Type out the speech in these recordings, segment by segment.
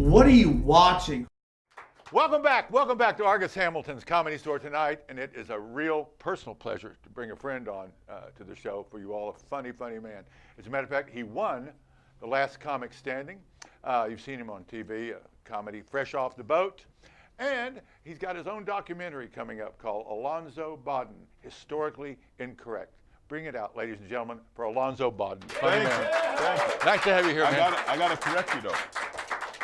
What are you watching? Welcome back to Argus Hamilton's Comedy Store tonight, and it is a real personal pleasure to bring a friend on to the show for you all, a funny, funny man. As a matter of fact, he won the last comic standing. You've seen him on TV, comedy Fresh Off the Boat, and he's got his own documentary coming up called Alonzo Bodden, Historically Incorrect. Bring it out, ladies and gentlemen, for Alonzo Bodden. Thank you. Nice to have you here, man. I got to correct you, though.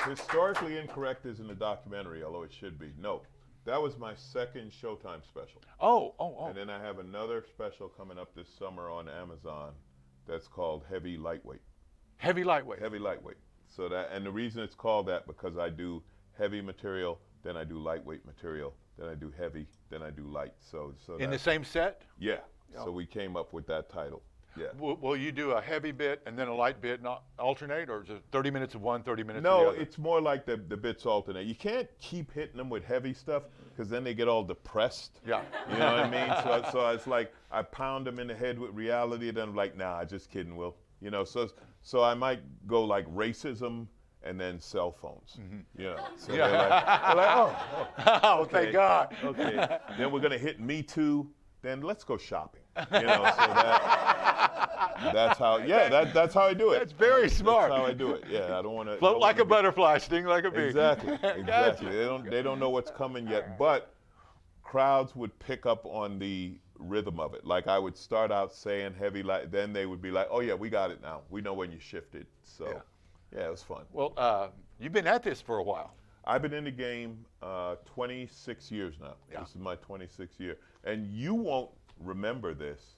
Historically Incorrect isn't a documentary, although it should be. No, that was my second Showtime special. Oh. And then I have another special coming up this summer on Amazon that's called Heavy Lightweight. Heavy Lightweight. Heavy Lightweight. So that, and the reason it's called that because I do heavy material, then I do lightweight material, then I do heavy, then I do light. So in the same set? Yeah. Oh. So we came up with that title. Yeah. Will you do a heavy bit and then a light bit, not alternate, or is it 30 minutes of one, 30 minutes of the No, other? it's more like the bits alternate. You can't keep hitting them with heavy stuff because then they get all depressed. Yeah. You know what I mean? So it's like I pound them in the head with reality, and then I'm like, nah, just kidding, Will. You know, so I might go like racism and then cell phones. Mm-hmm. You know, so they're like, oh, Oh, okay, thank God. Okay. Then we're gonna hit Me Too. Then let's go shopping. You know, so that's how. Yeah, that's how I do it. That's very smart. That's how I do it. Yeah, I don't want to Float like a butterfly, sting like a bee. Exactly. Gotcha. They don't know what's coming yet, but crowds would pick up on the rhythm of it. Like I would start out saying heavy, like then they would be like, oh yeah, we got it now. We know when you shifted. So yeah, it was fun. Well, you've been at this for a while. I've been in the game 26 years now. Yeah. This is my 26th year. And you won't remember this,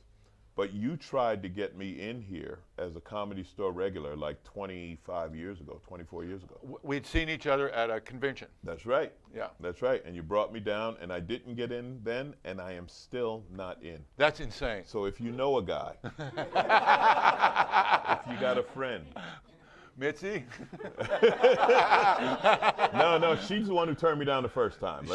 but you tried to get me in here as a Comedy Store regular like 25 years ago, 24 years ago. We'd seen each other at a convention. That's right. Yeah. That's right. And you brought me down, and I didn't get in then, and I am still not in. That's insane. So if you know a guy, if you got a friend. Mitzi? No, she's the one who turned me down the first time.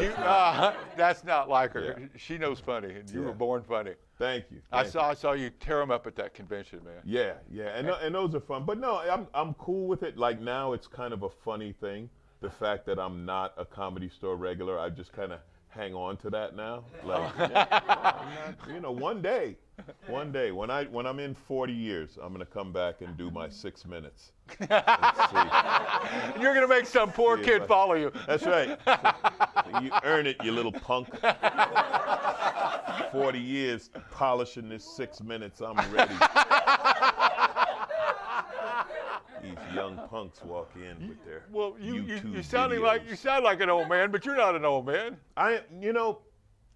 That's not like her. Yeah. She knows funny, and you were born funny. Thank you. I saw you tear them up at that convention, man. Yeah, and those are fun. But no, I'm cool with it. Like now, it's kind of a funny thing. The fact that I'm not a Comedy Store regular, I just kind of hang on to that now. Like, I'm not, one day, when I'm in 40 years, I'm gonna come back and do my 6 minutes. And you're gonna make some poor kid follow you. That's right. You earn it, you little punk. 40 years polishing this 6 minutes. I'm ready. These young punks walk in with their you sound videos. like an old man, but you're not an old man.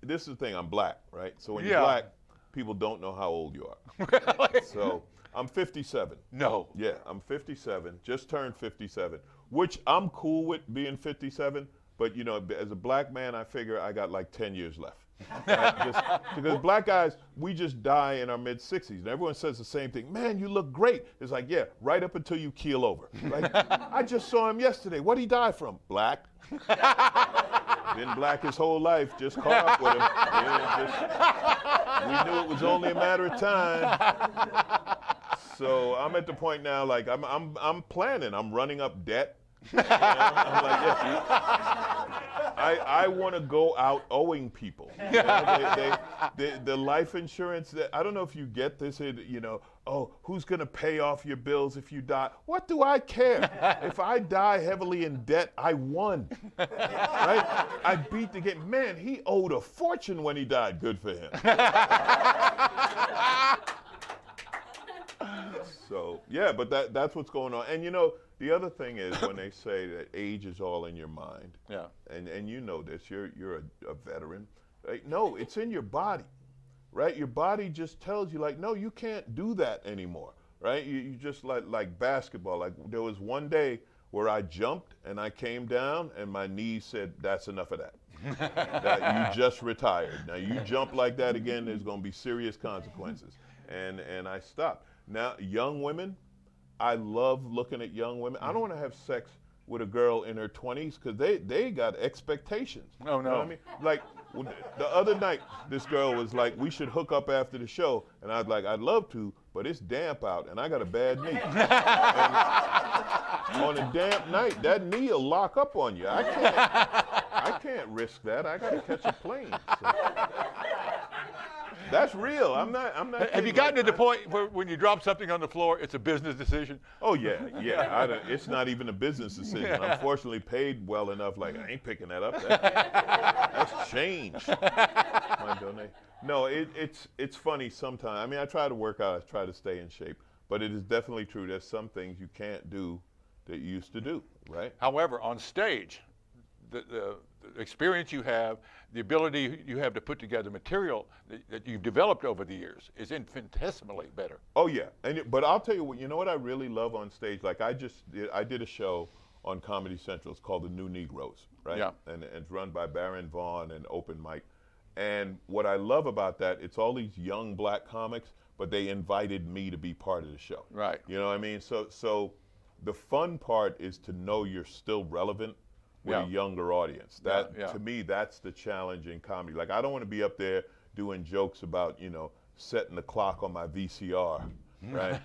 This is the thing. I'm black, right? So when you're black, people don't know how old you are. Really? So I'm 57. No. Yeah, I'm 57. Just turned 57, which I'm cool with being 57. But as a black man, I figure I got like 10 years left. Right? Because black guys, we just die in our mid-60s. And everyone says the same thing. Man, you look great. It's like, yeah, right up until you keel over. Like, I just saw him yesterday. What'd he die from? Black. Been black his whole life. Just caught up with him. We knew it was only a matter of time. So I'm at the point now, like I'm planning. I'm running up debt. I'm like, I want to go out owing people. The life insurance, I don't know if you get this, oh, who's going to pay off your bills if you die? What do I care? If I die heavily in debt, I won. Right? I beat the game. Man, he owed a fortune when he died. Good for him. So, yeah, but that's what's going on. And the other thing is when they say that age is all in your mind. Yeah. And you know this, you're a veteran. Right? No, it's in your body, right? Your body just tells you like, no, you can't do that anymore, right? You just like basketball. Like there was one day where I jumped and I came down and my knees said, that's enough of that. That you just retired. Now you jump like that again, there's gonna be serious consequences. And I stopped. Now, young women, I love looking at young women. I don't want to have sex with a girl in her 20s because they got expectations. Oh, no. You know what I mean? Like, the other night, this girl was like, we should hook up after the show. And I was like, I'd love to, but it's damp out and I got a bad knee. on a damp night, that knee will lock up on you. I can't risk that. I got to catch a plane. So. That's real. I'm not. Have you gotten to the point where when you drop something on the floor, it's a business decision? Oh yeah. It's not even a business decision. I'm fortunately paid well enough. Like I ain't picking that up. That's change. My donation. No, it's funny sometimes. I mean, I try to work out. I try to stay in shape, but it is definitely true. There's some things you can't do that you used to do. Right. However, on stage, the experience you have, the ability you have to put together material that you've developed over the years is infinitesimally better. Oh yeah, but I'll tell you what. You know what I really love on stage? Like I did a show on Comedy Central. It's called The New Negroes, right? Yeah. And it's run by Baron Vaughn and Open Mic. And what I love about that, it's all these young black comics, but they invited me to be part of the show. Right. You know what I mean? So the fun part is to know you're still relevant with a younger audience. That to me, that's the challenge in comedy. Like I don't want to be up there doing jokes about, setting the clock on my VCR, right?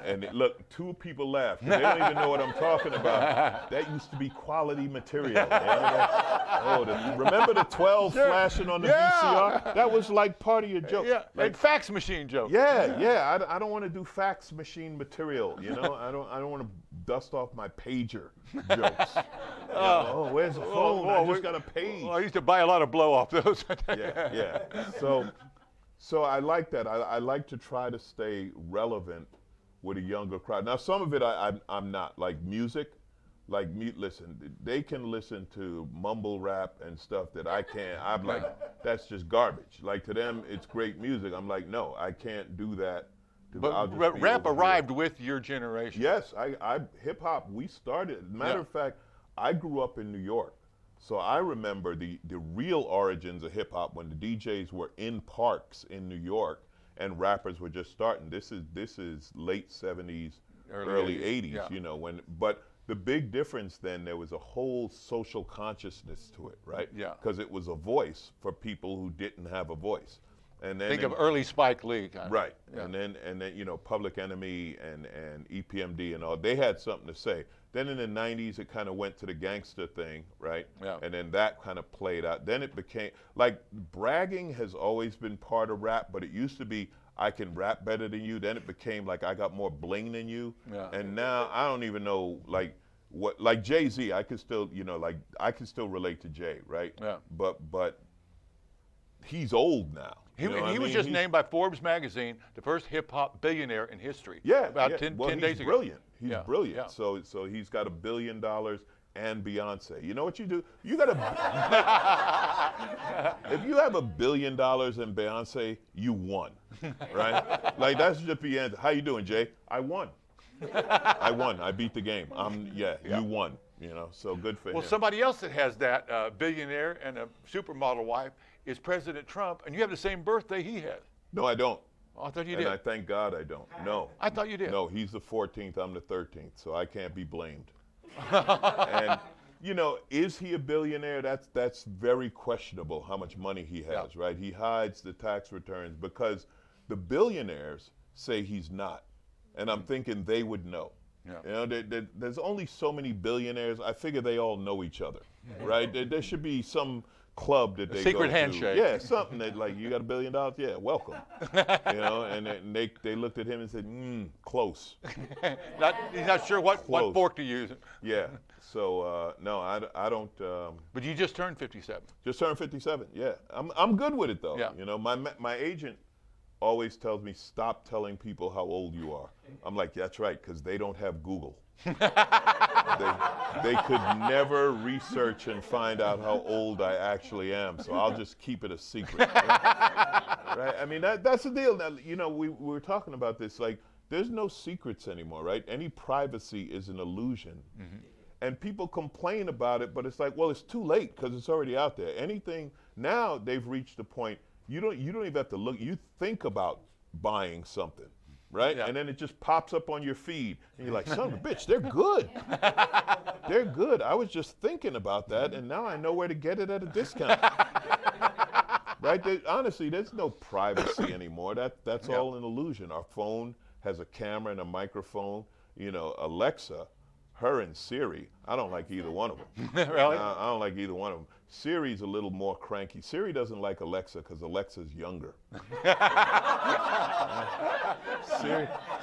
And look, 2 people laugh because they don't even know what I'm talking about. That used to be quality material. Remember the 12 flashing on the VCR? That was like part of your joke. Yeah, like fax machine joke. Yeah. I don't want to do fax machine material. I don't want to dust off my pager jokes. Where's the phone? I just got a page. Well, I used to buy a lot of blow off those. Yeah. So I like that. I like to try to stay relevant with a younger crowd. Now, some of it I'm not. Like music, listen, they can listen to mumble rap and stuff that I can't. I'm like, that's just garbage. Like to them, it's great music. I'm like, no, I can't do that. But rap arrived with your generation. Yes, hip hop. We started. Matter of fact, I grew up in New York, so I remember the real origins of hip hop when the DJs were in parks in New York and rappers were just starting. This is late 70s, early 80s. But the big difference then, there was a whole social consciousness to it, right? Yeah. Because it was a voice for people who didn't have a voice. And then think of early Spike Lee. Right. Yeah. And then Public Enemy and EPMD and all, they had something to say. Then in the 90s, it kind of went to the gangster thing, right? Yeah. And then that kind of played out. Then it became, like, bragging has always been part of rap, but it used to be, I can rap better than you. Then it became like, I got more bling than you. Yeah. And now I don't even know, like Jay-Z, I can still, I can still relate to Jay, right? Yeah. But he's old now. He was just named by Forbes magazine the first hip hop billionaire in history. Yeah, about 10 days ago. Brilliant. He's brilliant. Yeah. So he's got $1 billion and Beyonce. You know what you do? You got if you have $1 billion and Beyonce, you won, right? Like that's just the answer. How you doing, Jay? I won. I beat the game. You won. So good for him. Well, somebody else that has that billionaire and a supermodel wife is President Trump, and you have the same birthday he had. No, I don't. Oh, I thought you did. And I thank God I don't. No. I thought you did. No, he's the 14th, I'm the 13th, so I can't be blamed. And, is he a billionaire? That's very questionable how much money he has, right? He hides the tax returns because the billionaires say he's not. And I'm thinking they would know. Yeah. There's only so many billionaires. I figure they all know each other, right? There should be some club that they secret go handshake. To. Yeah, something that like, you got $1 billion? Yeah, welcome. And they looked at him and said, close. He's not sure what fork to use. Yeah. So no, I don't. But you just turned 57. Just turned 57. Yeah, I'm good with it though. Yeah. My agent always tells me, stop telling people how old you are. I'm like, that's right, because they don't have Google. They could never research and find out how old I actually am, so I'll just keep it a secret. Right? I mean, that's the deal. Now, we were talking about this, like, there's no secrets anymore, right? Any privacy is an illusion. Mm-hmm. And people complain about it, but it's like, well, it's too late because it's already out there. Anything, now they've reached the point, you don't even have to look. You think about buying something, right? Yeah. And then it just pops up on your feed. And you're like, son of a bitch, they're good. They're good. I was just thinking about that, and now I know where to get it at a discount. Right? Honestly, there's no privacy anymore. That's all an illusion. Our phone has a camera and a microphone. Alexa, Her and Siri, I don't like either one of them. Really? I don't like either one of them. Siri's a little more cranky. Siri doesn't like Alexa because Alexa's younger.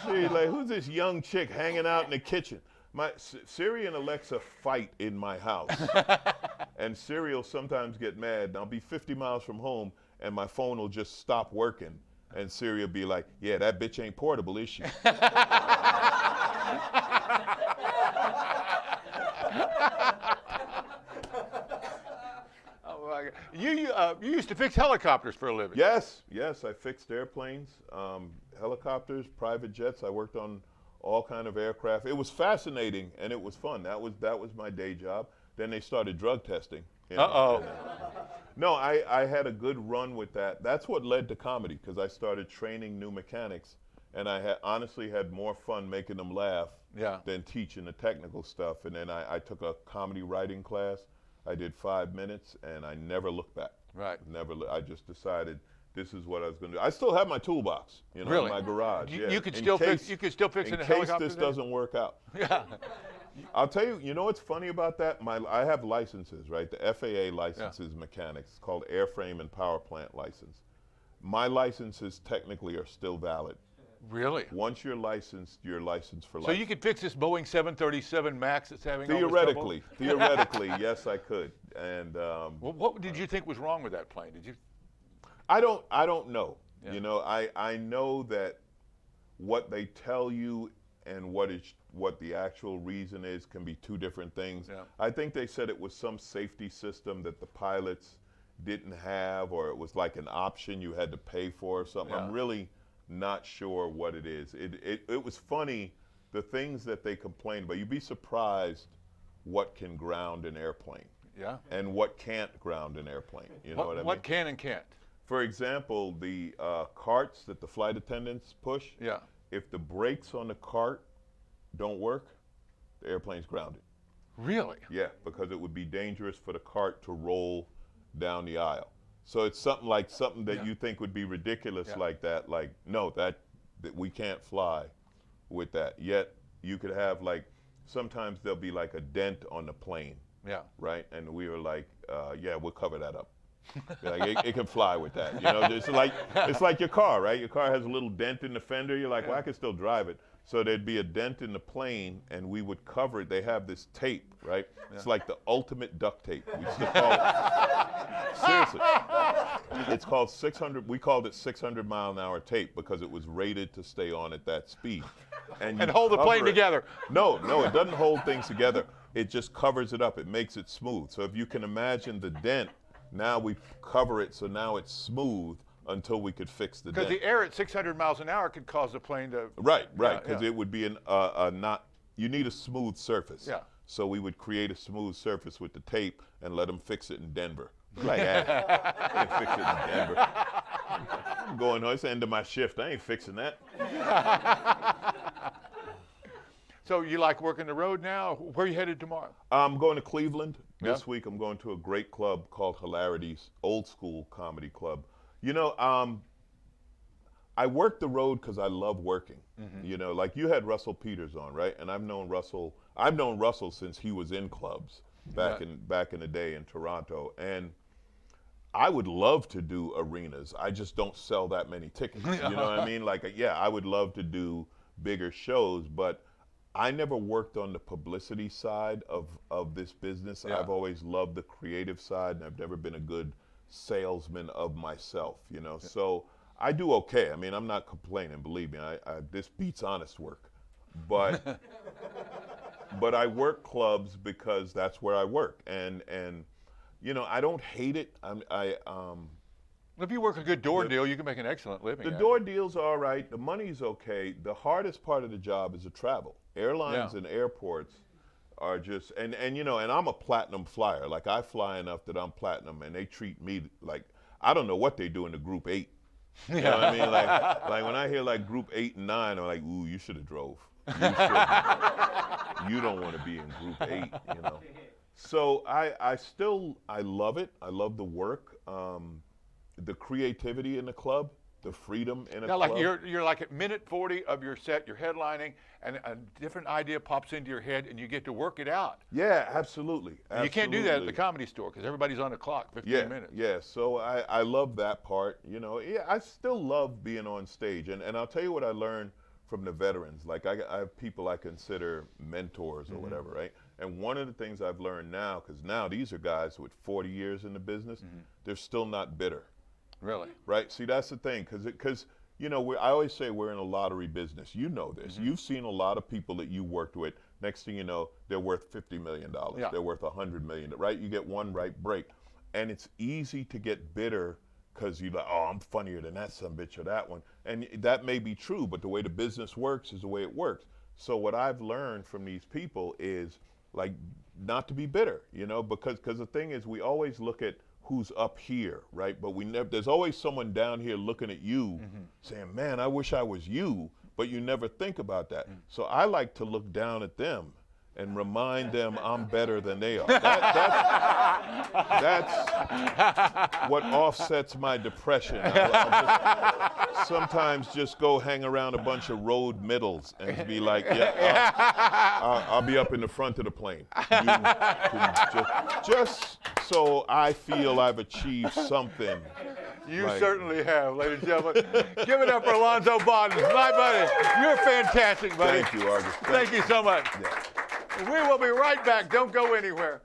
Siri's like, who's this young chick hanging out in the kitchen? Siri and Alexa fight in my house. And Siri will sometimes get mad, and I'll be 50 miles from home, and my phone will just stop working. And Siri will be like, yeah, that bitch ain't portable, is she? Oh my God. You used to fix helicopters for a living. Yes, I fixed airplanes, helicopters, private jets. I worked on all kind of aircraft. It was fascinating and it was fun. That was my day job. Then they started drug testing. Uh-oh. No, I had a good run with that. That's what led to comedy, because I started training new mechanics, and I honestly had more fun making them laugh than teaching the technical stuff. And then I took a comedy writing class. I did 5 minutes, and I never looked back. Right. I just decided this is what I was going to do. I still have my toolbox, really? in my garage. You could still fix it in a helicopter. In case this doesn't work out. Yeah. I'll tell you. You know what's funny about that? I have licenses, right? The FAA licenses mechanics. It's called airframe and power plant license. My licenses technically are still valid. Really? Once you're licensed for life. So you could fix this Boeing 737 MAX that's having all this trouble? Theoretically, yes, I could. And what did you think was wrong with that plane? Did you? I don't know. Yeah. You know, I know that what they tell you and what the actual reason is can be two different things. Yeah. I think they said it was some safety system that the pilots didn't have, or it was like an option you had to pay for or something. Yeah. I'm really not sure what it is. It was funny, the things that they complained about. You'd be surprised what can ground an airplane. Yeah. And what can't ground an airplane. You know what I mean? What can and can't? For example, the carts that the flight attendants push. Yeah. If the brakes on the cart don't work, the airplane's grounded. Really? Yeah, because it would be dangerous for the cart to roll down the aisle. So it's something that you think would be ridiculous like that. Like, no, that we can't fly with that. Yet you could have, like, sometimes there'll be like a dent on the plane. Yeah. Right? And we were like, yeah, we'll cover that up. Like, it can fly with that. You know, it's like your car, right? Your car has a little dent in the fender. You're like, well, I can still drive it. So there'd be a dent in the plane, and we would cover it. They have this tape, right? Yeah. It's like the ultimate duct tape. We used to call it. Seriously. It's called 600. We called it 600-mile-an-hour tape because it was rated to stay on at that speed. And hold the plane together. No, it doesn't hold things together. It just covers it up. It makes it smooth. So if you can imagine the dent, now we cover it so now it's smooth until we could fix the dent. Because the air at 600 miles an hour could cause the plane to... Right, because it would be you need a smooth surface. Yeah. So we would create a smooth surface with the tape and let them fix it in Denver. Like, I can't fix it in Denver. I'm going home, it's the end of my shift. I ain't fixing that. So you like working the road now? Where are you headed tomorrow? I'm going to Cleveland. This week I'm going to a great club called Hilarities, old school comedy club. You know, I work the road because I love working. Mm-hmm. You know, like you had Russell Peters on, right? And I've known Russell since he was in clubs back in the day in Toronto. And I would love to do arenas. I just don't sell that many tickets. You know what I mean? Like, yeah, I would love to do bigger shows, but I never worked on the publicity side of this business. Yeah. I've always loved the creative side, and I've never been a good salesman of myself, you know. Yeah. So I do okay. I mean, I'm not complaining, believe me. This beats honest work. But but I work clubs because that's where I work. And you know, I don't hate it. If you work a good door deal, you can make an excellent living. The door deals are all right. The money's okay. The hardest part of the job is the travel. Airlines and airports are just, and you know, and I'm a platinum flyer. Like, I fly enough that I'm platinum, and they treat me like, I don't know what they do in the group 8. You know what I mean? Like when I hear like group 8 and 9, I'm like, ooh, you should have drove. You don't want to be in group 8, you know. So I love it. I love the work. The creativity in the club the freedom in a Now, club. like you're like at minute 40 of your set, you're headlining, and a different idea pops into your head, and you get to work it out. Yeah, absolutely. You can't do that at the Comedy Store because everybody's on the clock, 15 minutes. Yeah, so I love that part. You know, yeah, I still love being on stage. And I'll tell you what I learned from the veterans. Like I have people I consider mentors or whatever, right? And one of the things I've learned now, because now these are guys with 40 years in the business, they're still not bitter. Really? Right? See, that's the thing, because you know, I always say we're in a lottery business. You know this. You've seen a lot of people that you worked with. Next thing you know, they're worth $50 million. Yeah. They're worth $100 million, right? You get one right break. And it's easy to get bitter because you're like, oh, I'm funnier than that bitch or that one. And that may be true, but the way the business works is the way it works. So what I've learned from these people is like not to be bitter, you know, because the thing is we always look at who's up here, right? But we never, there's always someone down here looking at you saying, man, I wish I was you, but you never think about that. So I like to look down at them and remind them I'm better than they are. That's what offsets my depression. I'll just sometimes just go hang around a bunch of road middles and be like, yeah, I'll be up in the front of the plane. Just so I feel I've achieved something. You certainly have, ladies and gentlemen. Give it up for Alonzo Bodden, my buddy. You're fantastic, buddy. Thank you, Argus. Thank you so much. Yeah. We will be right back. Don't go anywhere.